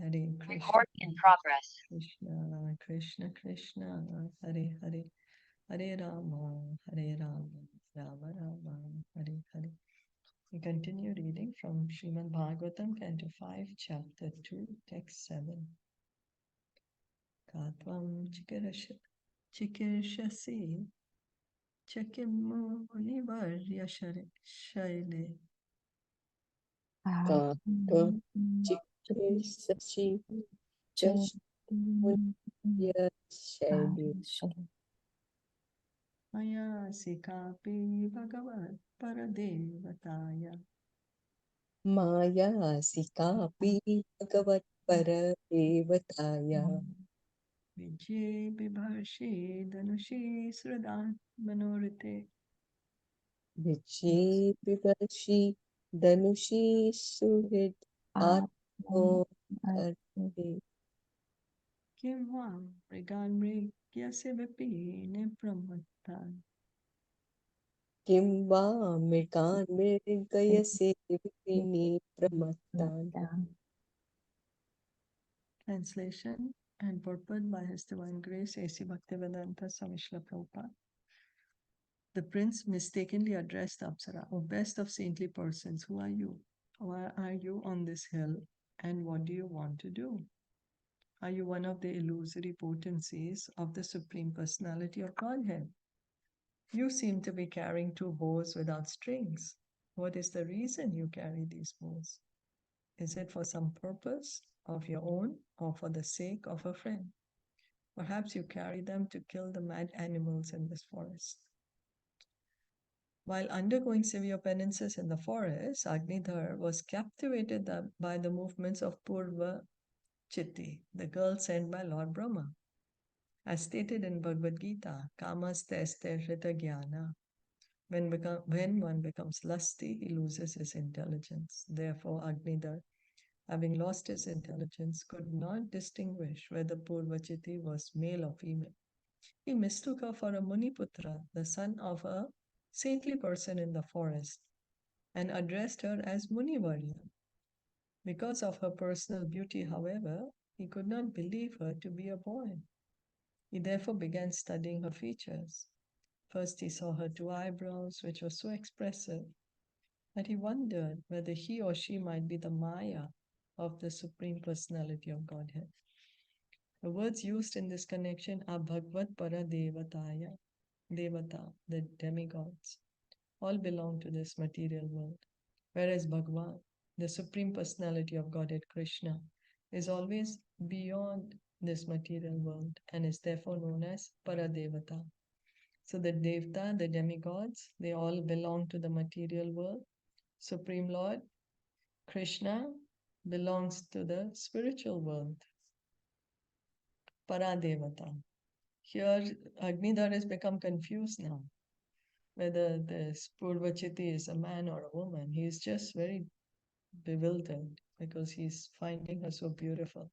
Hare Krishna. Recording in progress. Krishna Krishna Krishna, Hare Hare, Hare Rama, Hare Rama, Rama Rama, Hare Hare. We continue reading from Srimad Bhagavatam, Canto 5, Chapter 2, Text 7. Katvam chikirshasi chakimmo nivarya shaile. Canto Sachi just Shaibi Maya sikapi Bhagavad Paradevataya Maya Sikapi Bhagavat Paradevataya Vijay Bibharshi Danushi Sradan Manorite Vichi Vivashi Danushi Suhid Atmo Dharti Kim Vam Mrigan Mrigyase Vipine Pramatan Kimva Mirkan Mirgayase Vipini Pramatan. Translation and purport by His Divine Grace A.C. Bhaktivedanta Swami Srila Prabhupada. The prince mistakenly addressed Apsara, O best of saintly persons, who are you? Why are you on this hill? And what do you want to do? Are you one of the illusory potencies of the Supreme Personality of Godhead? You seem to be carrying two bows without strings. What is the reason you carry these bows? Is it for some purpose of your own or for the sake of a friend? Perhaps you carry them to kill the mad animals in this forest. While undergoing severe penances in the forest, Agnidhar was captivated by the movements of Purva Chitti, the girl sent by Lord Brahma. As stated in Bhagavad Gita, Kamaste Rita Jnana. When one becomes lusty, he loses his intelligence. Therefore, Agnidhar, having lost his intelligence, could not distinguish whether Purvachiti was male or female. He mistook her for a Muniputra, the son of a saintly person in the forest, and addressed her as Munivarya. Because of her personal beauty, however, he could not believe her to be a boy. He therefore began studying her features. First, he saw her two eyebrows, which were so expressive that he wondered whether he or she might be the Maya of the Supreme Personality of Godhead. The words used in this connection are Bhagavad Para Devataya, Devata, the demigods. All belong to this material world, whereas Bhagavan, the Supreme Personality of Godhead Krishna, is always beyond this material world and is therefore known as Paradevata. So the Devta, the demigods, they all belong to the material world. Supreme Lord Krishna belongs to the spiritual world, Paradevata. Here, Agnidhar has become confused now whether this Purvachiti is a man or a woman. He is just very bewildered because he's finding her so beautiful.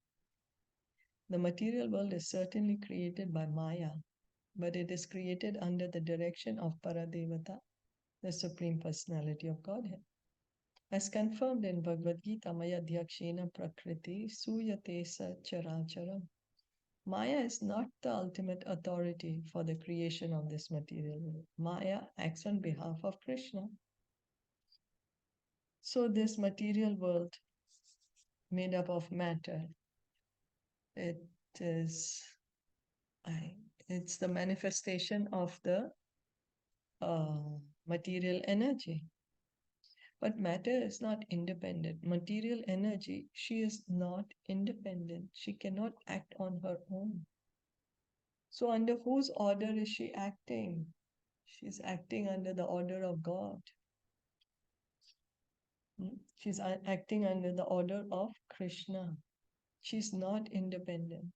The material world is certainly created by Maya, but it is created under the direction of Paradevata, the Supreme Personality of Godhead. As confirmed in Bhagavad Gita, Maya Dhyakshena Prakriti Suyate Sa Characharam. Maya is not the ultimate authority for the creation of this material world. Maya acts on behalf of Krishna. So, this material world made up of matter, it is, it's the manifestation of the material energy. But matter is not independent. Material energy, she is not independent. She cannot act on her own. So, under whose order is she acting? She's acting under the order of God. She's acting under the order of Krishna. She's not independent.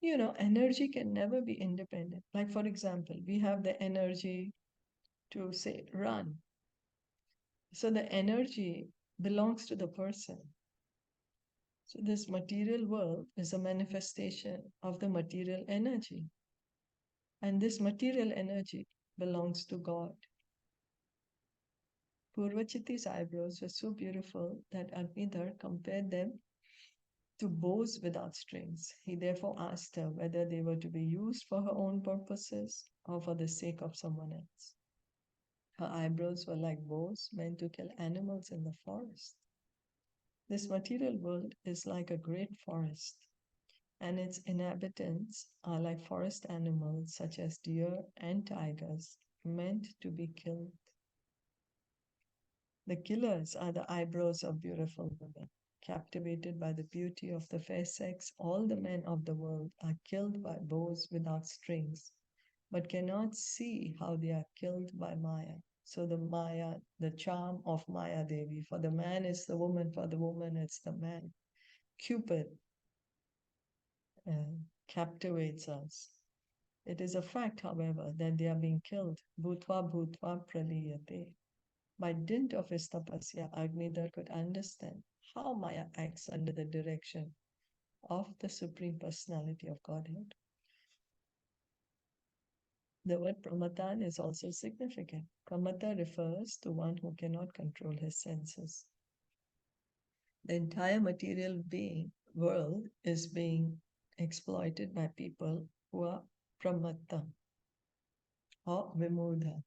You know, energy can never be independent. Like, for example, we have the energy to say run. So the energy belongs to the person. So this material world is a manifestation of the material energy. And this material energy belongs to God. Purvachiti's eyebrows were so beautiful that Agnidhar compared them to bows without strings. He therefore asked her whether they were to be used for her own purposes or for the sake of someone else. Her eyebrows were like bows meant to kill animals in the forest. This material world is like a great forest, and its inhabitants are like forest animals such as deer and tigers, meant to be killed. The killers are the eyebrows of beautiful women. Captivated by the beauty of the fair sex, all the men of the world are killed by bows without strings, but cannot see how they are killed by Maya. So the Maya, the charm of Maya Devi, for the man is the woman, for the woman it's the man. Cupid captivates us. It is a fact, however, that they are being killed. Bhutva bhutva praliyate. By dint of his tapasya, Agnidhar could understand how Maya acts under the direction of the Supreme Personality of Godhead. The word pramatan is also significant. Pramata refers to one who cannot control his senses. The entire material world is being exploited by people who are pramata or vimudha.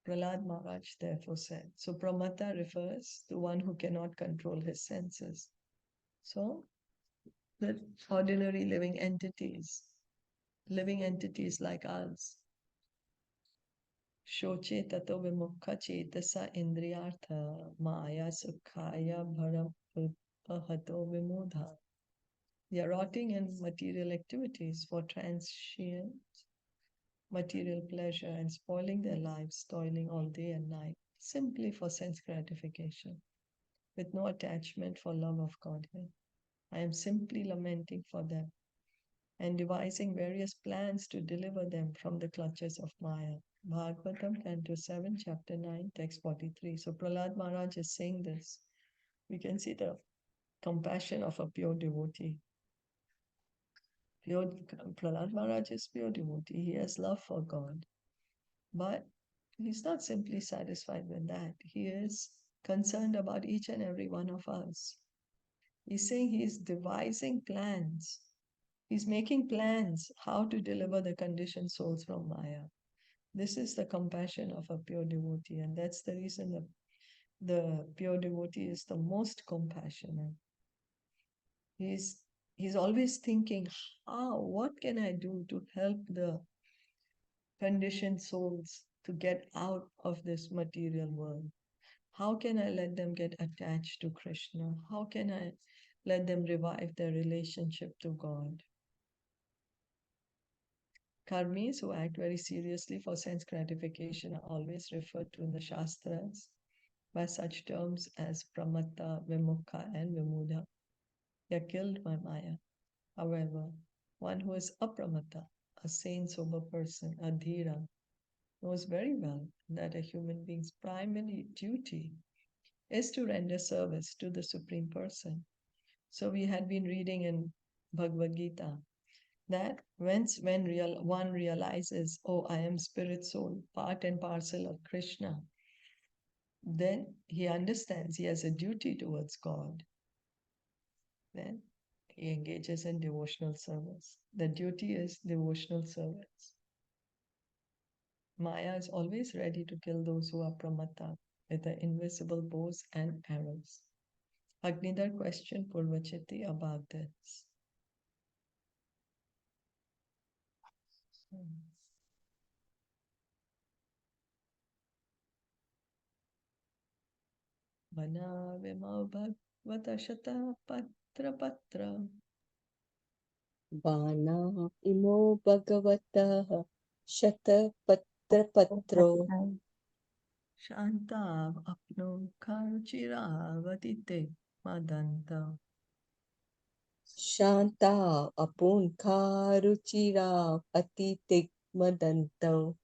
Prahlad Maharaj therefore said. So pramata refers to one who cannot control his senses. So the ordinary living entities like us, shoche tato vimukha chetasa indriyartha maya sukhaya bharam pahato vimudha. They are rotting in material activities for transient material pleasure and spoiling their lives, toiling all day and night, simply for sense gratification, with no attachment for love of Godhead. I am simply lamenting for them and devising various plans to deliver them from the clutches of Maya. Bhagavatam, Canto 7, Chapter 9, Text 43. So Prahlad Maharaj is saying this. We can see the compassion of a pure devotee. Prahlad Maharaj is pure devotee. He has love for God. But he's not simply satisfied with that. He is concerned about each and every one of us. He's saying he's devising plans. He's making plans how to deliver the conditioned souls from Maya. This is the compassion of a pure devotee, and that's the reason that the pure devotee is the most compassionate. He's always thinking, what can I do to help the conditioned souls to get out of this material world? How can I let them get attached to Krishna? How can I let them revive their relationship to God? Karmis who act very seriously for sense gratification are always referred to in the Shastras by such terms as Pramata, Vimukha, and Vimudha. They are killed by Maya. However, one who is apramata, a sane, sober person, a dhira, knows very well that a human being's primary duty is to render service to the Supreme Person. So we had been reading in Bhagavad Gita that when one realizes, oh, I am spirit soul, part and parcel of Krishna, then he understands he has a duty towards God. Then he engages in devotional service. The duty is devotional service. Maya is always ready to kill those who are pramata with the invisible bows and arrows. Agnidhar questioned Purvachiti about this. Vana vimau bhagavata shata patra patra. Vana imo bhagavata shatapatrapatro Shanta apno karuchiravadite madanta. Shanta apunkaruchira atitigmadantam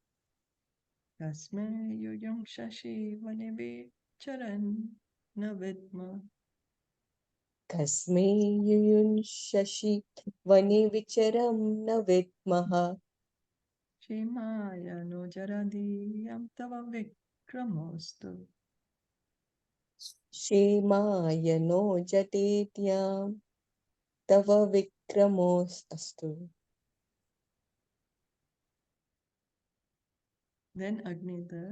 Tasme yuyam shashi vanivi charan navidma. Kasme yuyunshashi vani vicharam na vidmaha Shimaya no jaradi yam tava vikramostu. क्षेमाय नो जतेद्यां तव विक्रमोऽस्तु। Then Agnidhar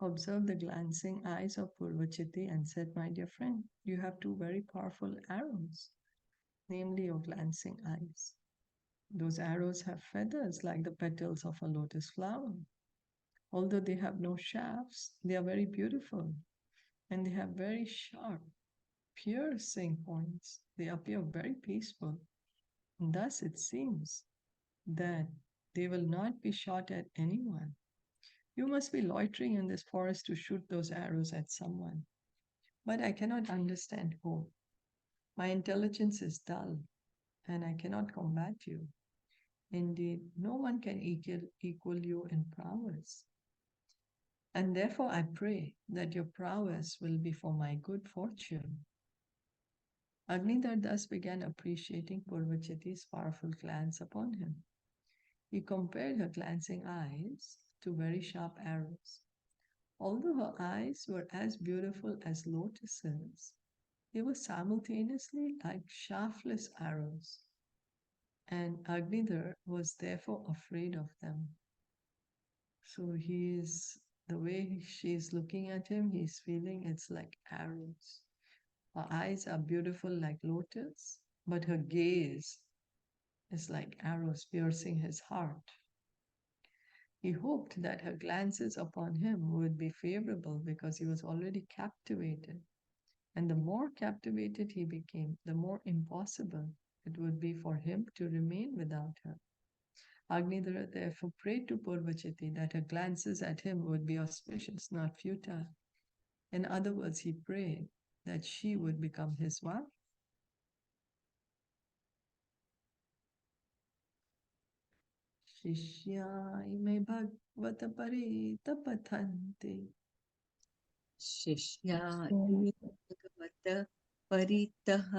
observed the glancing eyes of Purvachiti and said, "My dear friend, you have two very powerful arrows, namely your glancing eyes. Those arrows have feathers like the petals of a lotus flower. Although they have no shafts, they are very beautiful, and they have very sharp, piercing points. They appear very peaceful. And thus it seems that they will not be shot at anyone. You must be loitering in this forest to shoot those arrows at someone. But I cannot understand who. My intelligence is dull, and I cannot combat you. Indeed, no one can equal you in prowess. And therefore I pray that your prowess will be for my good fortune." Agnidhar thus began appreciating Purvachiti's powerful glance upon him. He compared her glancing eyes to very sharp arrows. Although her eyes were as beautiful as lotuses, they were simultaneously like shaftless arrows, and Agnidhar was therefore afraid of them. So the way she's looking at him, he's feeling it's like arrows. Her eyes are beautiful like lotus, but her gaze is like arrows piercing his heart. He hoped that her glances upon him would be favorable because he was already captivated. And the more captivated he became, the more impossible it would be for him to remain without her. Agnidhara therefore prayed to Purvachiti that her glances at him would be auspicious, not futile. In other words, he prayed that she would become his wife. Shishya ime bhagavata paritapatante शिष्या इमे भगवत परितः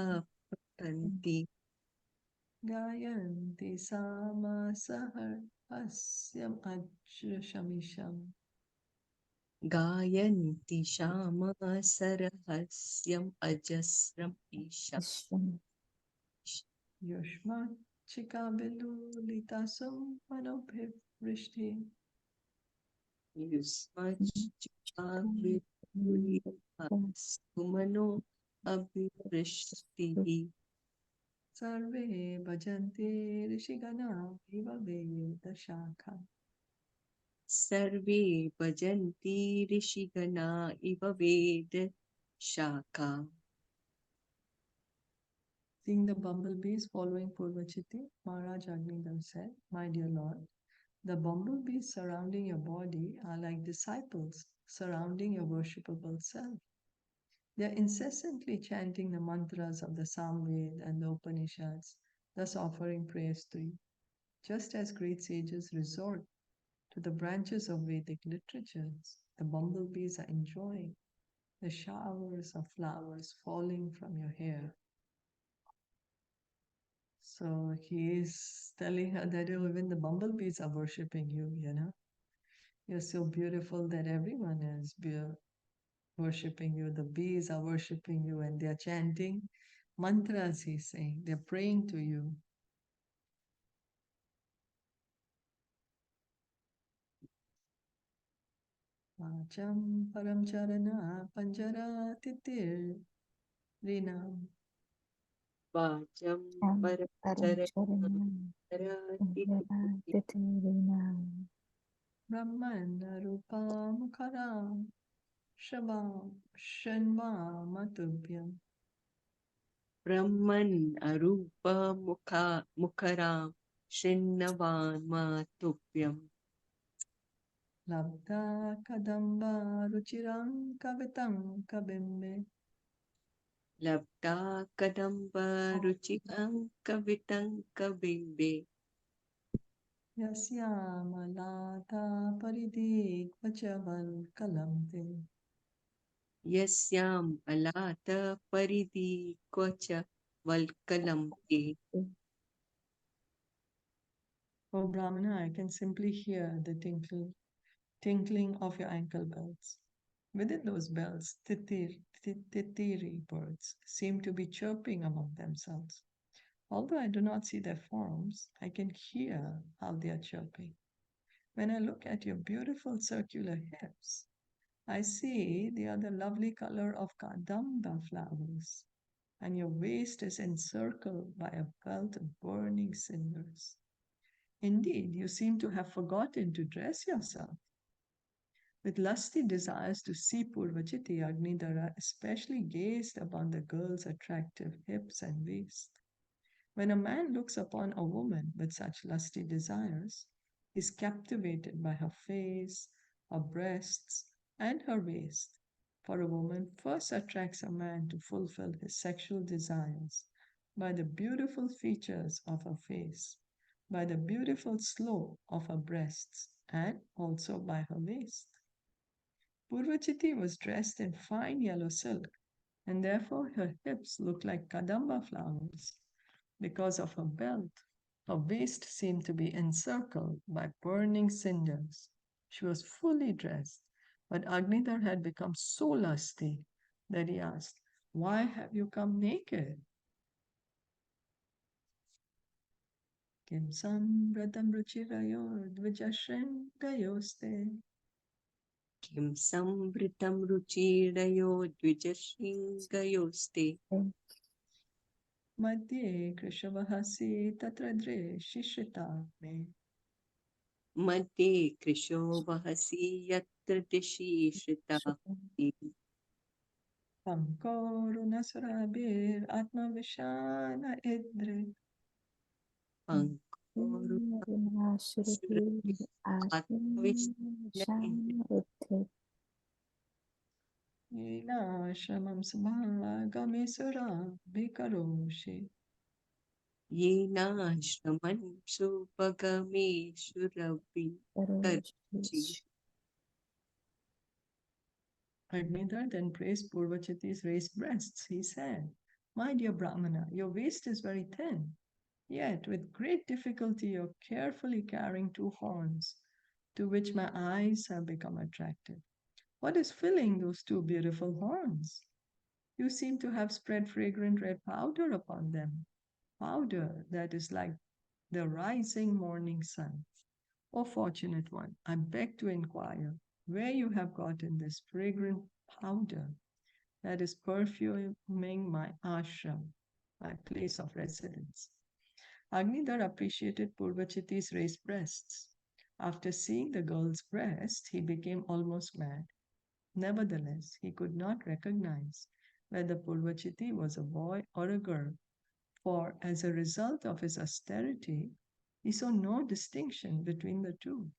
पठन्ति gayanti samasahar hasyam ajrashamisham गायन्ति श्यामसरहस्यम् अजस्रम् ईशम् yushmat chikavilulitasum manobhivrishti सुमनो अभिवृष्टिः sarve bhajanti rishigana iva vedashakha. सर्वे भजन्ति ऋषिगणा इव वेद शाखा. Seeing the bumblebees following Purvachiti, Maharaj Agnidhar said, "My dear Lord, the bumblebees surrounding your body are like disciples surrounding your worshipable self. They are incessantly chanting the mantras of the Samved and the Upanishads, thus offering praise to you. Just as great sages resort to the branches of Vedic literatures, the bumblebees are enjoying the showers of flowers falling from your hair." So he is telling her that, "Oh, even the bumblebees are worshipping you, you know. You're so beautiful that everyone is worshipping you. The bees are worshipping you and they're chanting mantras," he's saying. They're praying to you. Vacham param charana panjara titir rinam वाचं Paramcharanam परचरणातिथिः Titirina brahman rupa mukharam shabam shanva matubhyam. ब्रह्मन् अरूपमुखरां शृण्वन् मातुभ्यम् Labdha kadamba ruchiram kavitam kabimbe लब्धा कदम्बरुचिकं कवितं कविम्बे Yasyamalata paridikvachaval kalamte. यस्याम् अलात परिधि क्वच वल्कलं के. Oh Brahmana, I can simply hear the tinkling of your ankle bells. Within those bells, titiri birds seem to be chirping among themselves. Although I do not see their forms, I can hear how they are chirping. When I look at your beautiful circular hips, I see they are the lovely color of kadamba flowers, and your waist is encircled by a belt of burning cinders. Indeed, you seem to have forgotten to dress yourself. With lusty desires to see Purvachiti, Agnidhara especially gazed upon the girl's attractive hips and waist. When a man looks upon a woman with such lusty desires, he is captivated by her face, her breasts, and her waist. For a woman first attracts a man to fulfill his sexual desires by the beautiful features of her face, by the beautiful slope of her breasts, and also by her waist. Purvachiti was dressed in fine yellow silk, and therefore her hips looked like kadamba flowers because of her belt. Her waist seemed to be encircled by burning cinders. She was fully dressed, but Agnidhar had become so lusty that he asked, "Why have you come naked?" Kim sambratam ruchirayor dvijashringayoste Kim samvritam ruchirayo dvijashringayoste madhye krishavahasi tatra shishita me मध्ये कृशो वहसि यत्र दिशि Shrita pankorunasarabir atmavishana idre Arunashri Atmavishana Nilashamam samagamisura bikaroshi. येनाश्रमन् सुभगमेश्वरपि कर्षि Agnidhar then praised Purvachiti's raised breasts. He said, "My dear Brahmana, your waist is very thin, yet with great difficulty you're carefully carrying two horns, to which my eyes have become attracted. What is filling those two beautiful horns? You seem to have spread fragrant red powder upon them, powder that is like the rising morning sun. O fortunate one, I beg to inquire where you have gotten this fragrant powder that is perfuming my ashram, my place of residence." Agnidhar appreciated Purvachiti's raised breasts. After seeing the girl's breast, he became almost mad. Nevertheless, he could not recognize whether Purvachiti was a boy or a girl, for as a result of his austerity, he saw no distinction between the two.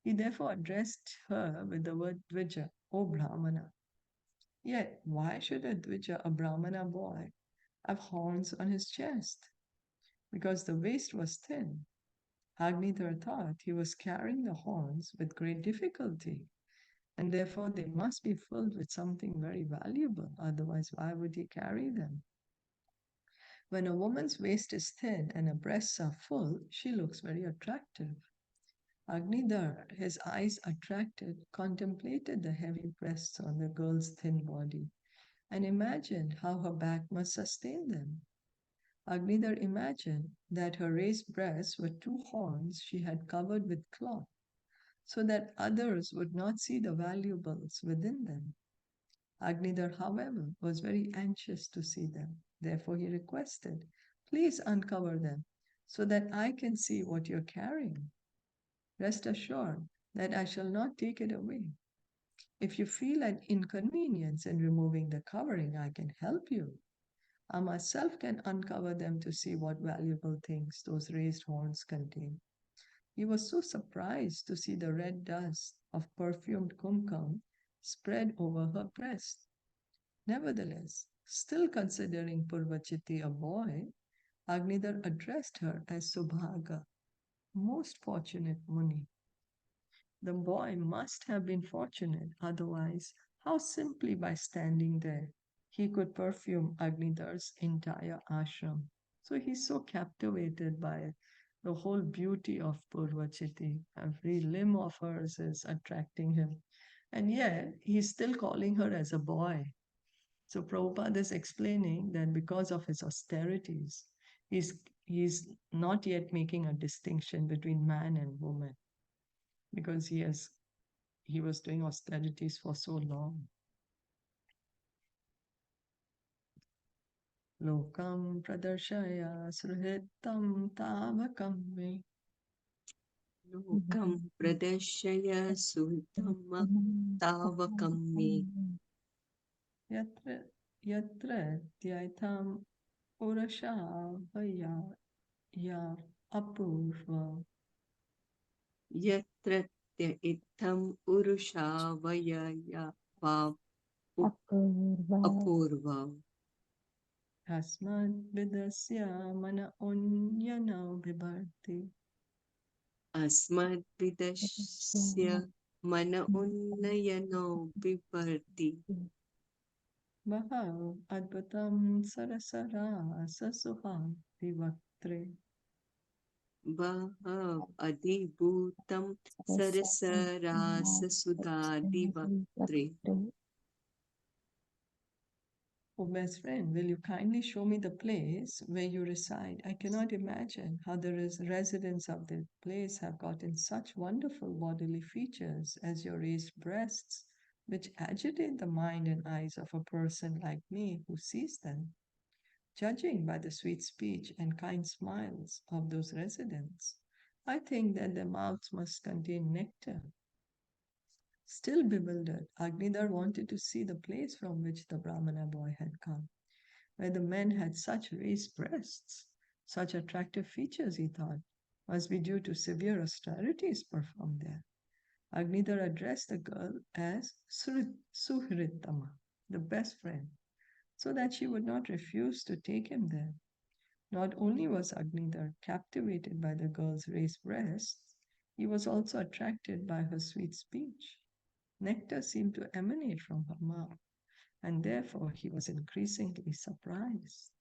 He therefore addressed her with the word Dvija, O Brahmana. Yet, why should a Dvija, a Brahmana boy, have horns on his chest? Because the waist was thin. Agnidhar thought he was carrying the horns with great difficulty, and therefore they must be filled with something very valuable, otherwise, why would he carry them? When a woman's waist is thin and her breasts are full, she looks very attractive. Agnidhar, his eyes attracted, contemplated the heavy breasts on the girl's thin body and imagined how her back must sustain them. Agnidhar imagined that her raised breasts were two horns she had covered with cloth so that others would not see the valuables within them. Agnidhar, however, was very anxious to see them. Therefore, he requested, "Please uncover them so that I can see what you're carrying. Rest assured that I shall not take it away. If you feel an inconvenience in removing the covering, I can help you. I myself can uncover them to see what valuable things those raised horns contain." He was so surprised to see the red dust of perfumed kumkum spread over her breast. Nevertheless, still considering Purvachiti a boy, Agnidhar addressed her as Subhaga, most fortunate Muni. The boy must have been fortunate, otherwise, how simply by standing there he could perfume Agnidhar's entire ashram. So he's so captivated by the whole beauty of Purvachiti. Every limb of hers is attracting him. And yet, he's still calling her as a boy. So Prabhupada is explaining that because of his austerities, he's, he's not yet making a distinction between man and woman because he was doing austerities for so long. Lokam pradarshaya sruhitam tavakam me Lokam pradashaya sutam tavakam me yatra yatra tyaitam urasha vaya ya apurva yatratya itam urushavaya vav apurva tasmad vidasya mana onyana vibharti asmad vidasya mana unnayano vivarti Bahav advatam sarasara sasuha vivaktre Vahav adibhutam sarasarasa sudadivaktre. Oh, best friend, will you kindly show me the place where you reside? I cannot imagine how the residents of the place have gotten such wonderful bodily features as your raised breasts, which agitate the mind and eyes of a person like me who sees them. Judging by the sweet speech and kind smiles of those residents, I think that their mouths must contain nectar. Still bewildered, Agnidhar wanted to see the place from which the Brahmana boy had come, where the men had such raised breasts. Such attractive features, he thought, must be due to severe austerities performed there. Agnidhar addressed the girl as Suhritama, the best friend, so that she would not refuse to take him there. Not only was Agnidhar captivated by the girl's raised breasts, he was also attracted by her sweet speech. Nectar seemed to emanate from her mouth, and therefore he was increasingly surprised.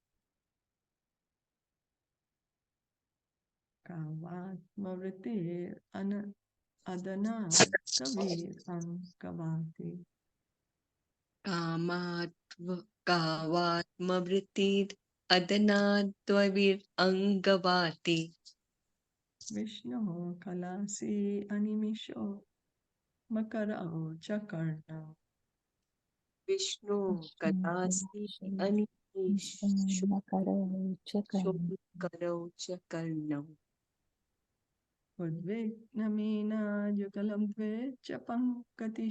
Kavatmavriti adana kavir ankavati. Kavatmavritid adanadvavir angavati. Vishnu kalasi animisho makarao chakarna. Vishnu kadasi anishu karau chakarnam. Udvignamina yugalam dvecha pankati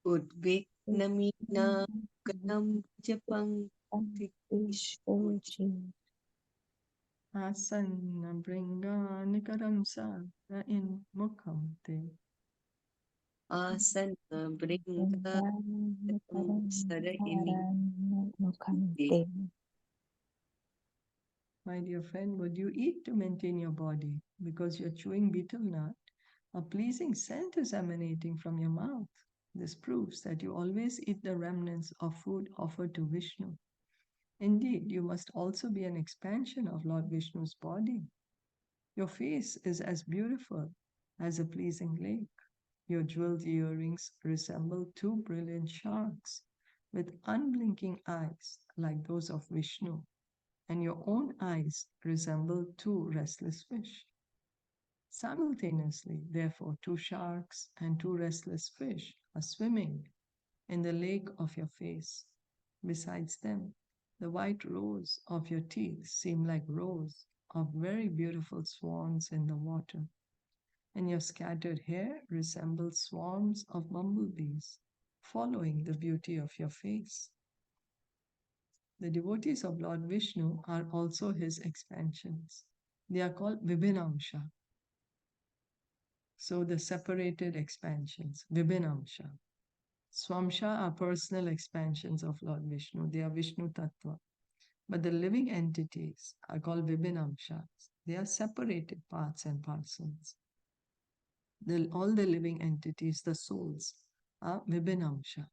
Udviknamina kalam japang tishochi. Asanna bringa nikaram sa na in mukham te. Asana bringa sara ini. My dear friend, would you eat to maintain your body? Because you're chewing betel nut, a pleasing scent is emanating from your mouth. This proves that you always eat the remnants of food offered to Vishnu. Indeed, you must also be an expansion of Lord Vishnu's body. Your face is as beautiful as a pleasing lake. Your jeweled earrings resemble two brilliant sharks with unblinking eyes like those of Vishnu, and your own eyes resemble two restless fish. Simultaneously, therefore, two sharks and two restless fish are swimming in the lake of your face. Besides them, the white rows of your teeth seem like rows of very beautiful swans in the water, and your scattered hair resembles swarms of bumblebees following the beauty of your face. The devotees of Lord Vishnu are also his expansions. They are called Vibhinamsha. So the separated expansions, Vibhinamsha. Swamsha are personal expansions of Lord Vishnu. They are Vishnu Tattva. But the living entities are called Vibhinamshas. They are separated parts and parcels. All the living entities, the souls, are Vibhinamsha.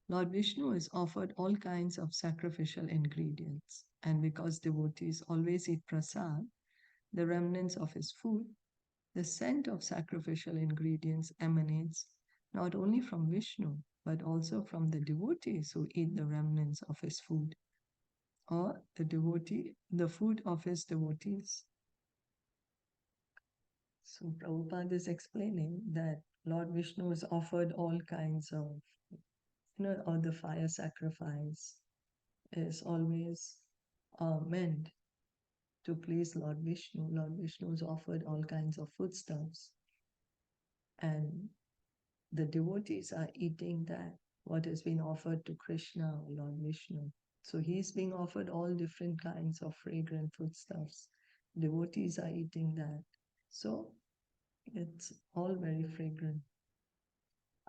Lord Vishnu is offered all kinds of sacrificial ingredients, and because devotees always eat prasad, the remnants of his food, The scent of sacrificial ingredients emanates not only from Vishnu, but also from the devotees who eat the remnants of his food, or the food of his devotees. So Prabhupada is explaining that Lord Vishnu is offered all kinds of, or the fire sacrifice is always meant to please Lord Vishnu. Lord Vishnu is offered all kinds of foodstuffs, and the devotees are eating that, what has been offered to Krishna or Lord Vishnu. So he's being offered all different kinds of fragrant foodstuffs. Devotees are eating that. So it's all very fragrant.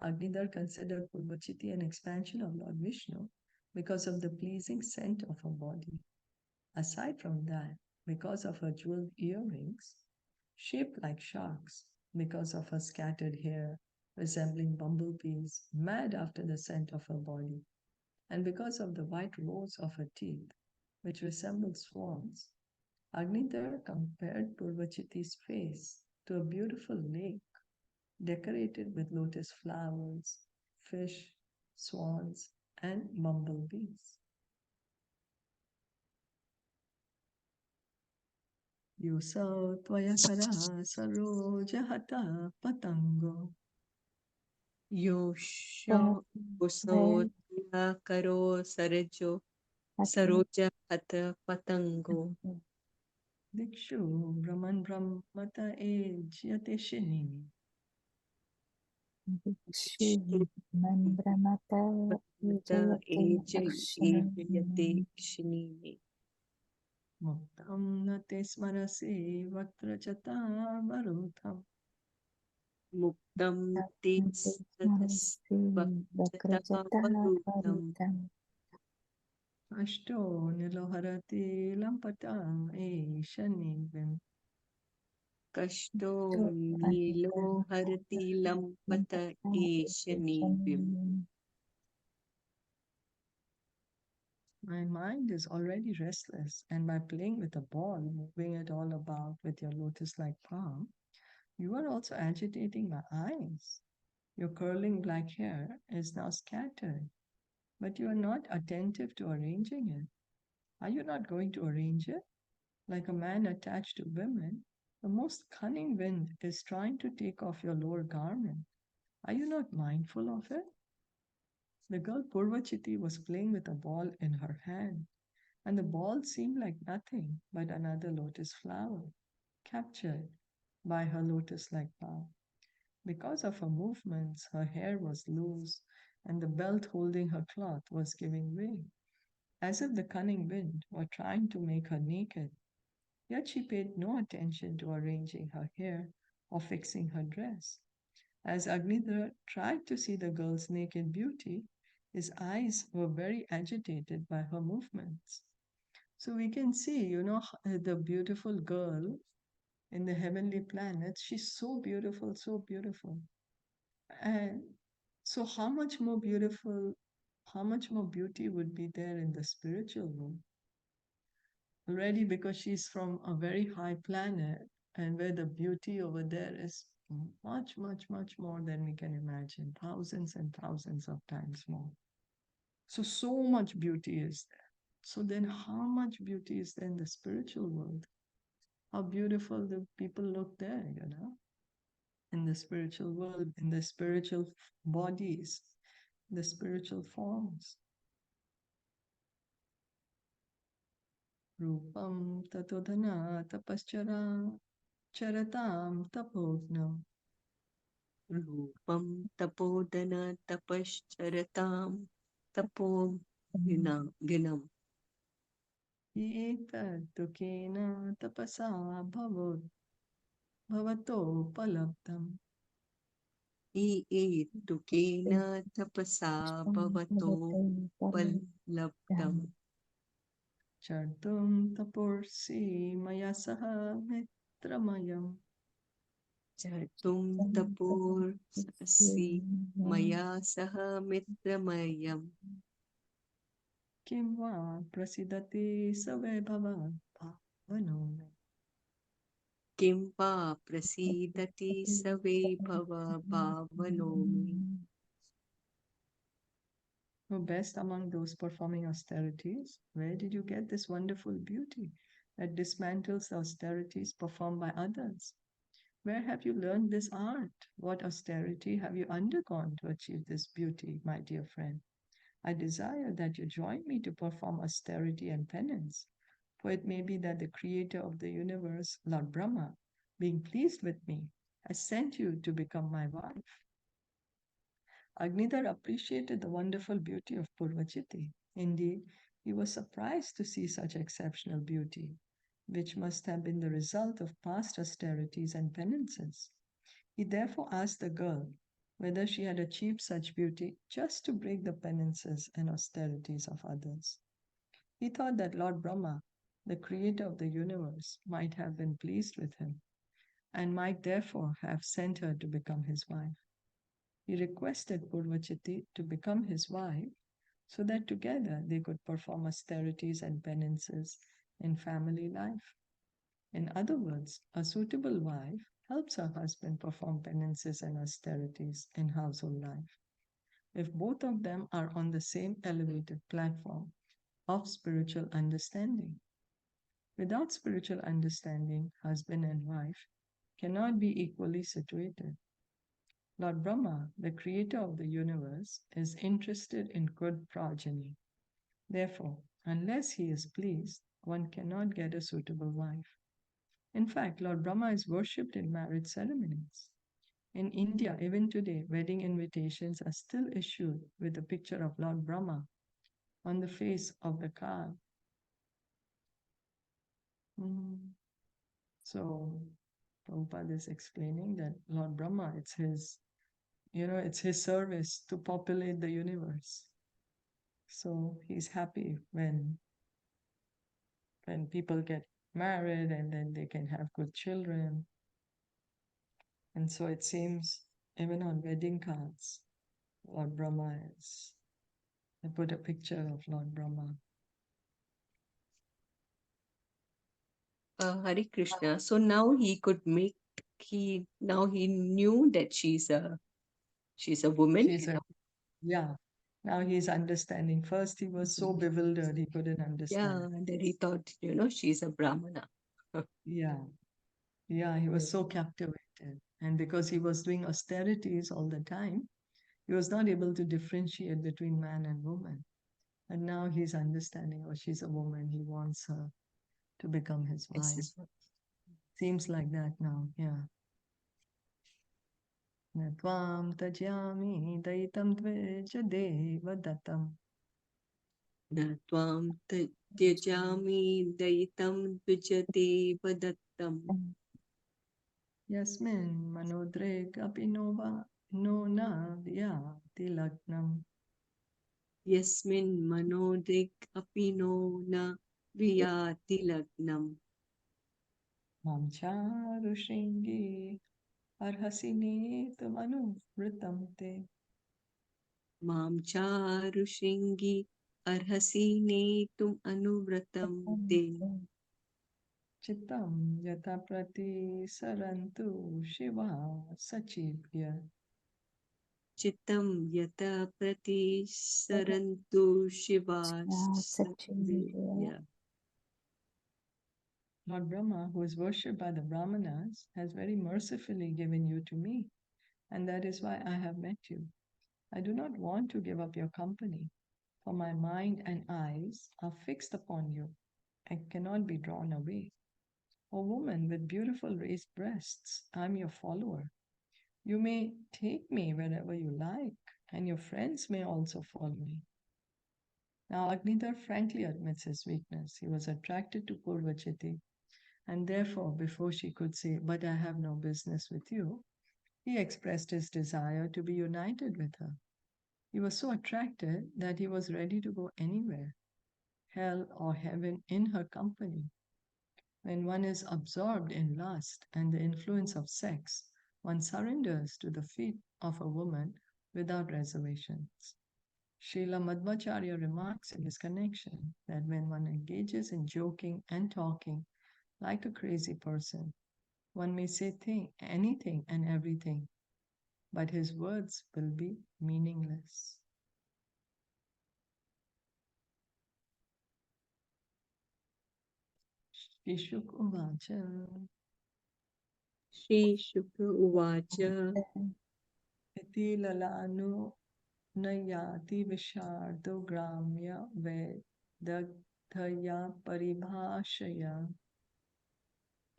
Agnidhar considered Purvachiti an expansion of Lord Vishnu because of the pleasing scent of her body. Aside from that, because of her jeweled earrings, shaped like sharks, because of her scattered hair, resembling bumblebees, mad after the scent of her body, and because of the white rows of her teeth, which resembled swans, Agnidhar compared Purvachiti's face to a beautiful lake decorated with lotus flowers, fish, swans, and bumblebees. Yusau tvayakara sarojahata patango. Yosho Usotia Karo Sarajo Saroja Hata Patango Dikshu Brahman Brahmata Ejyate Shinini. Mandramata Ejayate Shinini Muktam nate smarasi vakrachata varutham. Muktam Tis Vakrajata Ashto niloharati lampata eshanivim. Kashto Nilo Harati Lampata Eshanivim. My mind is already restless, and by playing with a ball, moving it all about with your lotus-like palm, you are also agitating my eyes. Your curling black hair is now scattered, but you are not attentive to arranging it. Are you not going to arrange it? Like a man attached to women, the most cunning wind is trying to take off your lower garment. Are you not mindful of it? The girl Purvachiti was playing with a ball in her hand, and the ball seemed like nothing but another lotus flower, captured by her lotus-like palm. Because of her movements, her hair was loose, and the belt holding her cloth was giving way, as if the cunning wind were trying to make her naked. Yet she paid no attention to arranging her hair or fixing her dress. As Agnidhar tried to see the girl's naked beauty, his eyes were very agitated by her movements. So we can see, the beautiful girl in the heavenly planets. She's so beautiful, so beautiful. And so, how much more beauty would be there in the spiritual world? Already, because she's from a very high planet, and where the beauty over there is much, much, much more than we can imagine, thousands and thousands of times more. So, so much beauty is there. So, then how much beauty is there in the spiritual world? How beautiful the people look there, in the spiritual world, in the spiritual bodies, the spiritual forms. Rupam tatodhana tapaschara charatam tapogna. Rupam Tapodana Tapascharatam Tapo Ginam Eta tukena tapasa bhavato palabdam. E Tukena Tapasa Bhavato Palabdam Chartum tapursi maya saha mitramayam. Chatum Tapur Sasi Maya Saha Mitramayam Kim va prasidati save bhava bhavano. किं वा प्रसीदति स वै भव भावनो मे. O best among those performing austerities, where did you get this wonderful beauty that dismantles the austerities performed by others? Where have you learned this art? What austerity have you undergone to achieve this beauty, my dear friend? I desire that you join me to perform austerity and penance, for it may be that the creator of the universe, Lord Brahma, being pleased with me, has sent you to become my wife. Agnidhar appreciated the wonderful beauty of Purvachiti. Indeed, he was surprised to see such exceptional beauty, which must have been the result of past austerities and penances. He therefore asked the girl whether she had achieved such beauty just to break the penances and austerities of others. He thought that Lord Brahma, the creator of the universe, might have been pleased with him and might therefore have sent her to become his wife. He requested Purvachiti to become his wife so that together they could perform austerities and penances in family life. In other words, a suitable wife helps her husband perform penances and austerities in household life. If both of them are on the same elevated platform of spiritual understanding. Without spiritual understanding, husband and wife cannot be equally situated. Lord Brahma, the creator of the universe, is interested in good progeny. Therefore, unless he is pleased, one cannot get a suitable wife. In fact, Lord Brahma is worshipped in marriage ceremonies. In India, even today, wedding invitations are still issued with a picture of Lord Brahma on the face of the card. So, Prabhupada is explaining that Lord Brahma, it's his service to populate the universe. So he's happy when people get married and then they can have good children. And so it seems even on wedding cards, Lord Brahma is. They put a picture of Lord Brahma. Hare Krishna. So now he could make, now he knew that she's a woman. Yeah. Now he's understanding. First he was so bewildered he couldn't Yeah, understand. and then he thought, she's a Brahmana. Yeah. Yeah, he was so captivated. And because he was doing austerities all the time, he was not able to differentiate between man and woman. And now he's understanding, oh, she's a woman. He wants her to become his This wife. is what. Seems like that now, yeah. न त्वां त्यजामि दयितं त्वेज देवदत्तम् Na tvam tyajami dayitam dujate vadattam. यस्मिन् मनोद्रेक अपि no न याति लग्नम् Yasmin manodik apino na viyati lagnam. मां चारुशृङ्गी अर्हसि नेतमनुवृतं ते Mam charu shringi arhasi netum anuvratam te. चित्तं यथा प्रतिसरन्तु Shiva सचीव्य Chitam yata prati sarantu shivas. Yeah. Lord Brahma, who is worshipped by the Brahmanas, has very mercifully given you to me, and that is why I have met you. I do not want to give up your company, for my mind and eyes are fixed upon you and cannot be drawn away. O woman with beautiful raised breasts, I am your follower. You may take me wherever you like, and your friends may also follow me. Now, Agnidhar frankly admits his weakness. He was attracted to Purvachiti, and therefore, before she could say, "But I have no business with you," he expressed his desire to be united with her. He was so attracted that he was ready to go anywhere, hell or heaven, in her company. When one is absorbed in lust and the influence of sex, one surrenders to the feet of a woman without reservations. Srila Madhvacharya remarks in this connection that when one engages in joking and talking like a crazy person, One may say anything and everything, but his words will be meaningless. Shishuk Uvacha Shri Shukra Uvacha Iti Lalanu Nayati Vishardo Gramya Vedagthaya Paribhashaya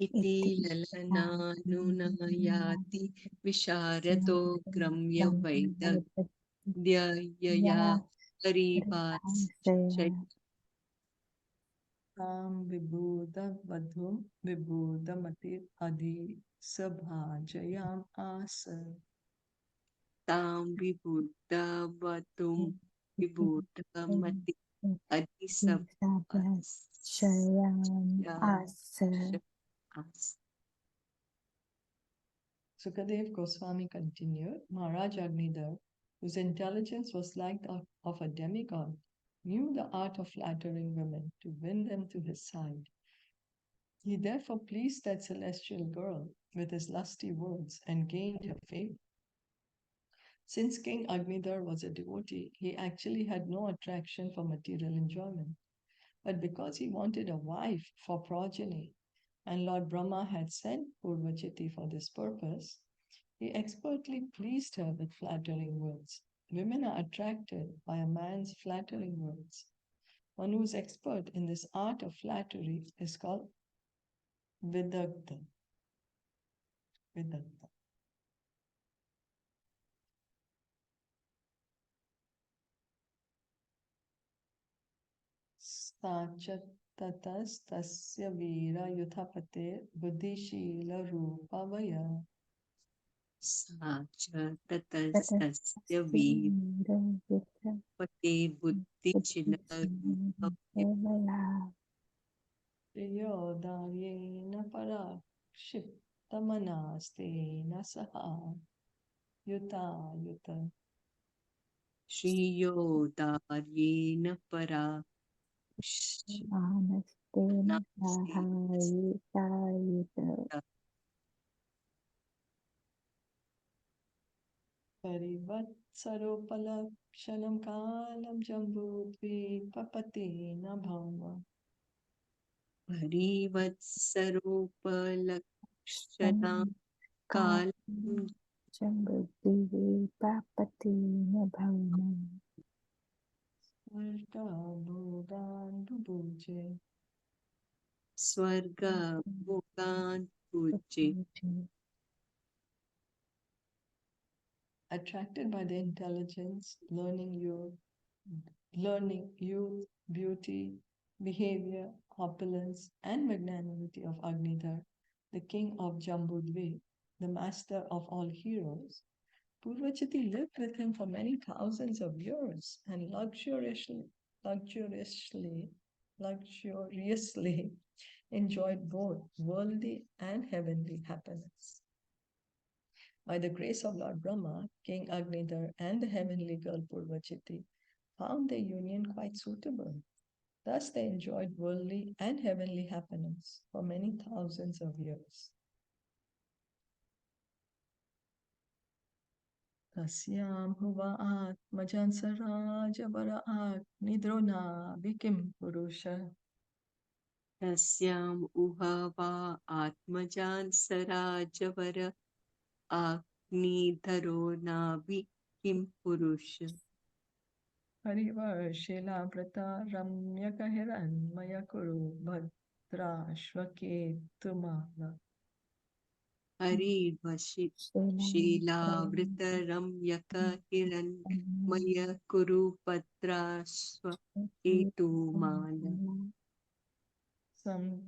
Iti Lalananunayati Visharado Gramya Vaidya Paribhashaya Tam Vibhuda Vadhum Vibhuda Matir Adi Sabhajayam Asa Tam Vibhuddha Vatum Vibhuddha Mati Adisabhasya Sukadev Goswami continued, Maharaj Agnidhar, whose intelligence was like that of a demigod, knew the art of flattering women to win them to his side. He therefore pleased that celestial girl with his lusty words and gained her favor. Since King Agnidhar was a devotee, he actually had no attraction for material enjoyment. But because he wanted a wife for progeny, and Lord Brahma had sent Purvachiti for this purpose, he expertly pleased her with flattering words. Women are attracted by a man's flattering words. One who is expert in this art of flattery is called Vidagdha. Vidagdha. Tatastasya Veera Yuthapate Buddhishila Rupavaya. Sacha Tatastasya Pate Buddhi Chila Yodaryena Parakshiptamanastena Saha Yuta Yuta. Shriyodaryena Para Parivatsaropalakshanam kalam jambudvipapatena bhava. Parivatsaropalakshanam Kalam Svarga bhogan bubuje. Swarga Bhogan Puji. Attracted by the intelligence, youth, beauty, behavior, opulence, and magnanimity of Agnidhar, the king of Jambudvi, the master of all heroes, Purvachiti lived with him for many thousands of years and luxuriously enjoyed both worldly and heavenly happiness. By the grace of Lord Brahma, King Agnidhar and the heavenly girl Purvachiti found their union quite suitable. Thus they enjoyed worldly and heavenly happiness for many thousands of years. Tasyam huva atmajan sarajavara nidrona vikim purusha. Tasyam Uhava Atmajan Sarajavara Agnidharo Navi Kim Purusha. Harivarshila vrata ramyaka hiranmaya kuru bhadrashvaketumala. Harivashi Shilavritaram Yaka Hiran Maya Kuru Patrasva Etumala. Sam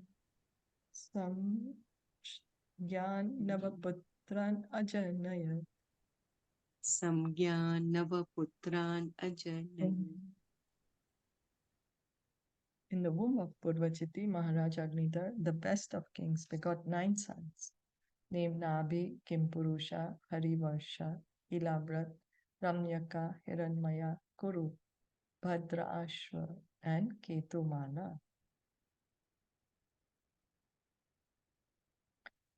Gyan Navaputran Ajanaya. Samgyan Navaputran Ajanaya. In the womb of Purvachiti, Maharaj Agnidhar, the best of kings, begot 9 sons, named Nabhi, Kimpurusha, Harivarsha, Ilavrat, Ramyaka, Hiranmaya, Kuru, Bhadra Ashwa, and Ketumala.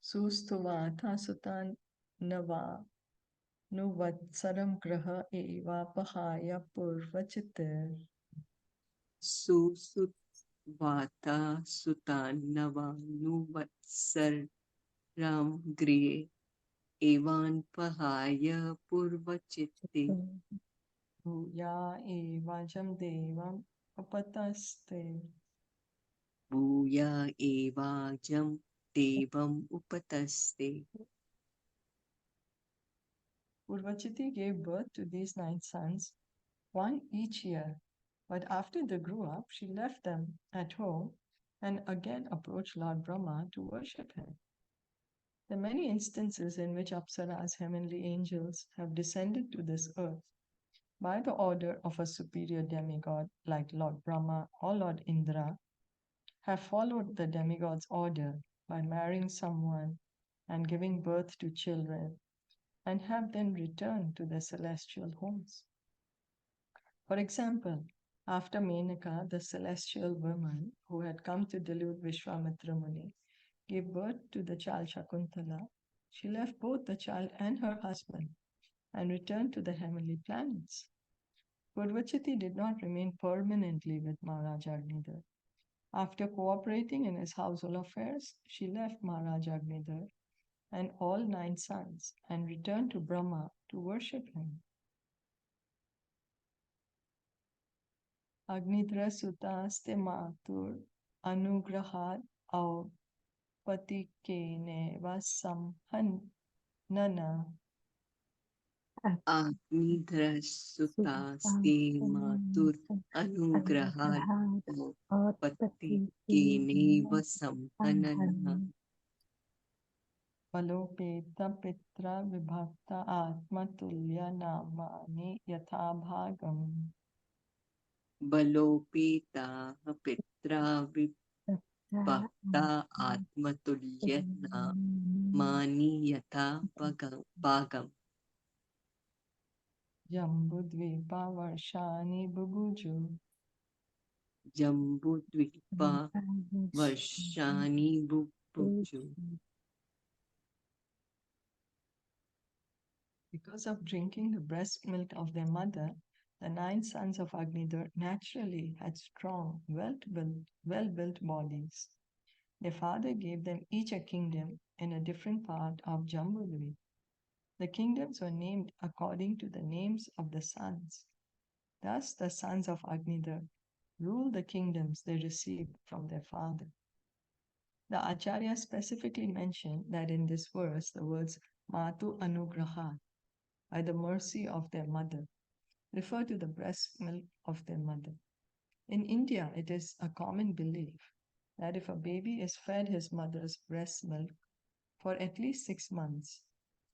Sustuvatha sutan nava nuvatsaram graha eva pahaya purvachitir. Susutwata Sutanavanuvatsar Ram Griye Evan Pahaya Purvachitte Bhuya evajam devam apataste. Bhuya Evajam Devam Upataste. Purvachiti gave birth to these 9 sons, one each year. But after they grew up, she left them at home and again approached Lord Brahma to worship him. There are many instances in which Apsaras, heavenly angels, have descended to this earth by the order of a superior demigod like Lord Brahma or Lord Indra, have followed the demigod's order by marrying someone and giving birth to children, and have then returned to their celestial homes. For example, after Menaka, the celestial woman who had come to delude Vishwamitra Muni, gave birth to the child Shakuntala, she left both the child and her husband and returned to the heavenly planets. Purvachiti did not remain permanently with Maharaj Agnidhar. After cooperating in his household affairs, she left Maharaj Agnidhar and all 9 sons and returned to Brahma to worship him. Agnidhra sutaste matur anugrahad au patikene vasamhanana. Agnidhra Sutaste Matur Anugrahad Patti Keneva Samhanana Balopeta pitra vibhakta atma tulya namani yathabhagam. Balopita Pitra Vipakta Atmatulyana Mani Yatha Bhagam Jambudvipa varshani bubuju. Jambudvipa Varshani Bubuju. Because of drinking the breast milk of their mother, the 9 sons of Agnidhar naturally had strong, well-built bodies. Their father gave them each a kingdom in a different part of Jambudvi. The kingdoms were named according to the names of the sons. Thus, the sons of Agnidhar ruled the kingdoms they received from their father. The Acharya specifically mentioned that in this verse the words Matu Anugraha, by the mercy of their mother, refer to the breast milk of their mother. In India, it is a common belief that if a baby is fed his mother's breast milk for at least 6 months,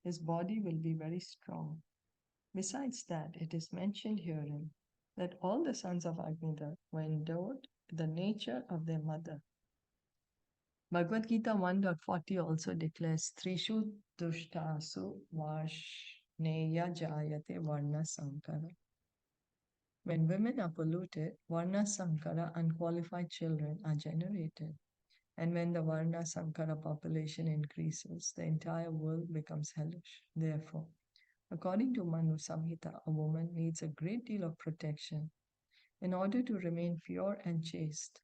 his body will be very strong. Besides that, it is mentioned herein that all the sons of Agnidhar were endowed with the nature of their mother. Bhagavad Gita 1.40 also declares Trishu Dushtasu Vashneya Jayate Varna Sankara. When women are polluted, Varna Sankara, unqualified children, are generated. And when the Varna Sankara population increases, the entire world becomes hellish. Therefore, according to Manu Samhita, a woman needs a great deal of protection in order to remain pure and chaste,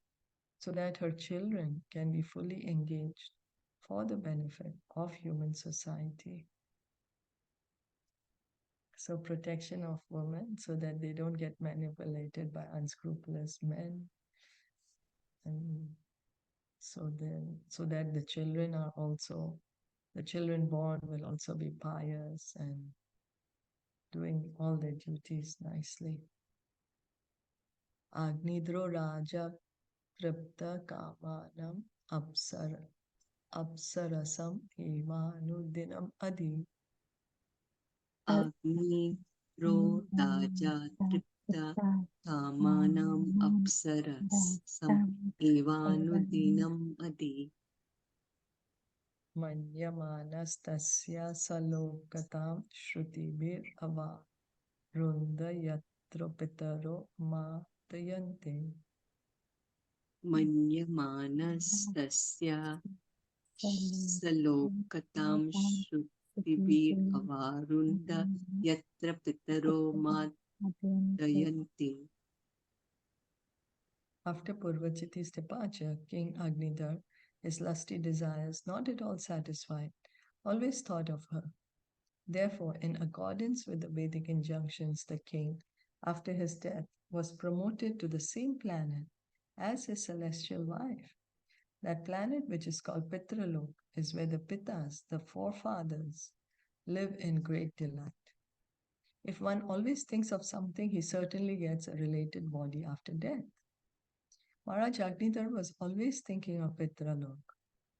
so that her children can be fully engaged for the benefit of human society. So, protection of women so that they don't get manipulated by unscrupulous men, and so that the children are also, the children born will also be pious and doing all their duties nicely. Agnidro Raja Tripta Kamanam Apsarasam Evanudinam Adi. Agni Ro Daja Tripta Kamanam Apsaras Sam Evanudinam Adi. Manyamanastasya salokatam shrutibir ava runda yatro pitaro matayante. Manyamanastasya Salokatam Shrutibir Avarunda Yatra Pitaro Madayanti. After Purvachiti's departure, King Agnidhar, his lusty desires not at all satisfied, always thought of her. Therefore, in accordance with the Vedic injunctions, the king, after his death, was promoted to the same planet as his celestial wife. That planet, which is called Pitralok, is where the Pitas, the forefathers, live in great delight. If one always thinks of something, he certainly gets a related body after death. Maharaj Agnidhar was always thinking of Pitralok,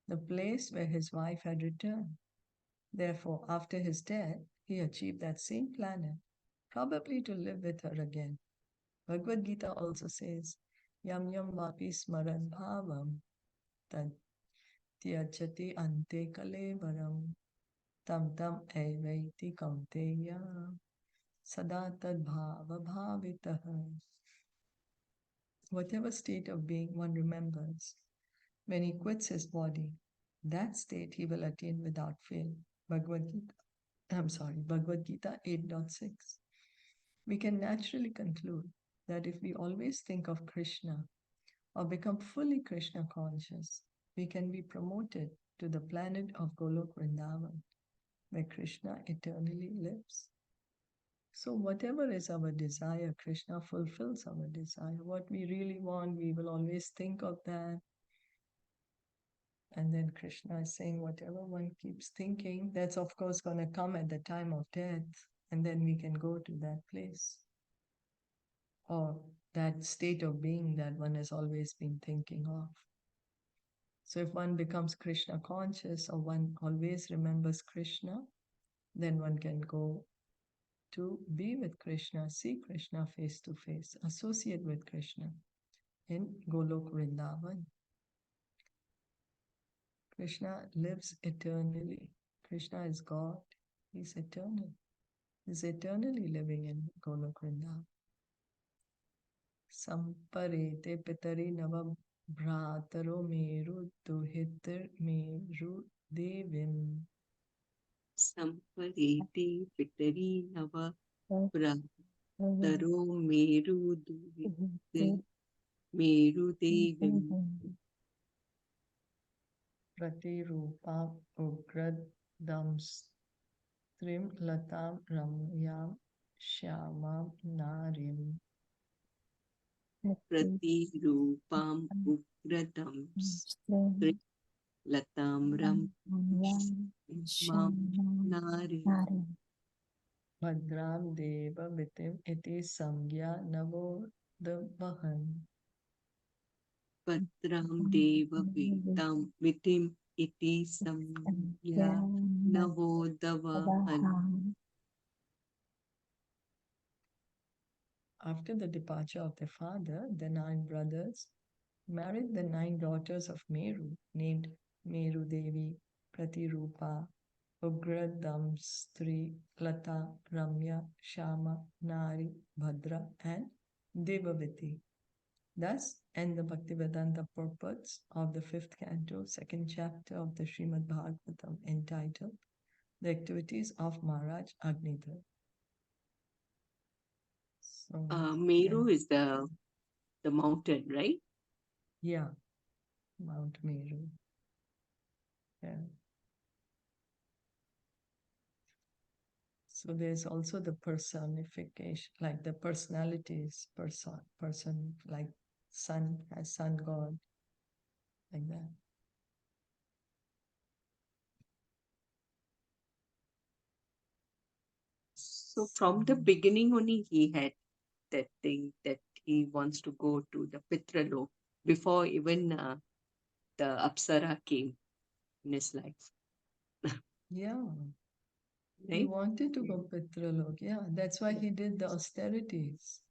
the place where his wife had returned. Therefore, after his death, he achieved that same planet, probably to live with her again. Bhagavad Gita also says, Yam yam vapi smaran bhavam tad tyajati ante kalevaram tam tam evaiti kaunteya sada tad bhava bhavitaha. Whatever state of being one remembers, when he quits his body, that state he will attain without fail. Bhagavad Gita 8.6. We can naturally conclude that if we always think of Krishna or become fully Krishna conscious, we can be promoted to the planet of Golok Vrindavan, where Krishna eternally lives. So, whatever is our desire, Krishna fulfills our desire. What we really want, we will always think of that. And then Krishna is saying, whatever one keeps thinking, that's of course going to come at the time of death. And then we can go to that place or that state of being that one has always been thinking of. So if one becomes Krishna conscious or one always remembers Krishna, then one can go to be with Krishna, see Krishna face to face, associate with Krishna in Golok Vrindavan. Krishna lives eternally. Krishna is God. He's eternal. He's eternally living in Golok Vrindavan. Samparete pitari nava bhrataro meru duhitir meru devim. Sampariti Pitari Nava Bhrataro Meru Duhite Meru Devim. Pratirupa ugradam strim latam ramyam shyamam narim. Prati Rupam Ugratam Latam Ram Nari Bhadram deva vitim iti samgya navodabahan. Patram Deva Vitim Iti Samya Navodavahan. After the departure of their father, the 9 brothers married the 9 daughters of Meru, named Meru Devi, Pratirupa, Ugradamstri, Lata, Ramya, Shama, Nari, Bhadra, and Devaviti. Thus end the Bhaktivedanta purports of the 5th canto, 2nd chapter of the Srimad Bhagavatam, entitled The Activities of Maharaj Agnidhar. So, Meru is the mountain, right? Yeah, Mount Meru. Yeah. So there's also the personification, like the personalities, person like sun as sun god, like that. So from the beginning only he had that thing that he wants to go to the Pitralok before even the Apsara came in his life. Yeah, he Right? wanted to go Pitralok. Yeah, that's why he did the austerities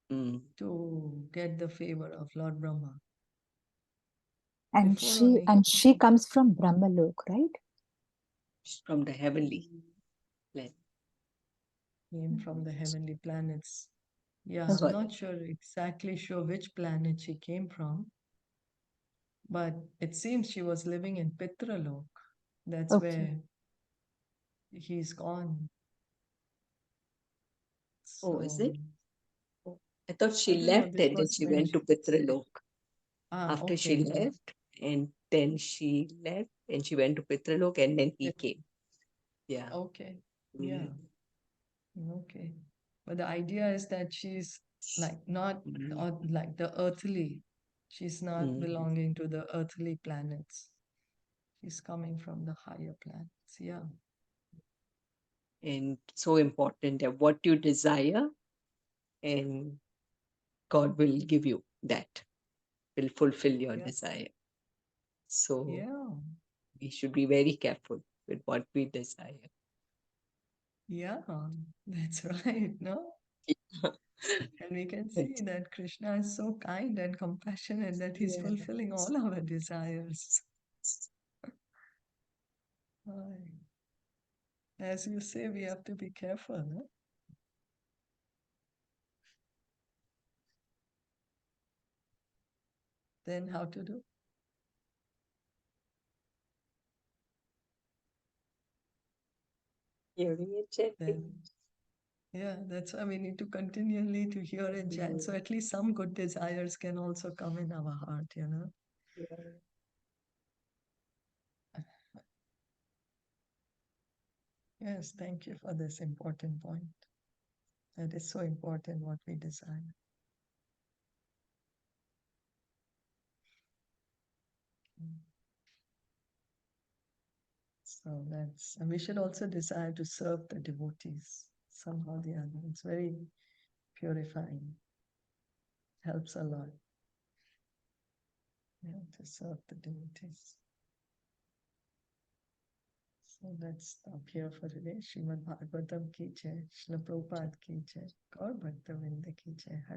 to get the favor of Lord Brahma. And she comes from Brahmalok, right? From the heavenly planet. Came from the heavenly planets. Yeah, I'm not exactly sure which planet she came from. But it seems she was living in Pitralok. That's Okay. where he's gone. Oh, is it? So, I thought I she don't know, left this and then was she went to mentioned. Pitralok. After she Okay. left, and then she left and she went to Pitralok and then he came. Yeah. Okay. Yeah. Mm. Okay. But the idea is that she's like not Mm. like the earthly. She's not Mm. belonging to the earthly planets. She's coming from the higher planets. Yeah. And so important that what you desire, and God will give you that, will fulfill your Yeah. desire. So Yeah. we should be very careful with what we desire. Yeah. That's right. No? And we can see It's- that Krishna is so kind and compassionate that he's fulfilling all our desires. Right. As you say, we have to be careful. Huh? Then how to do? Hearing and chanting. Then, yeah, that's why we need to continually to hear and chant. So at least some good desires can also come in our heart, you know. Yeah. Yes, thank you for this important point. That is so important what we desire. So that's, and we should also desire to serve the devotees somehow or the other. It's very purifying, helps a lot. Yeah, to serve the devotees. So let's stop here for today. Srimad Bhagavatam ki jai, Srila Prabhupada ki jai, Gaur Bhakta Vrinda ki jai.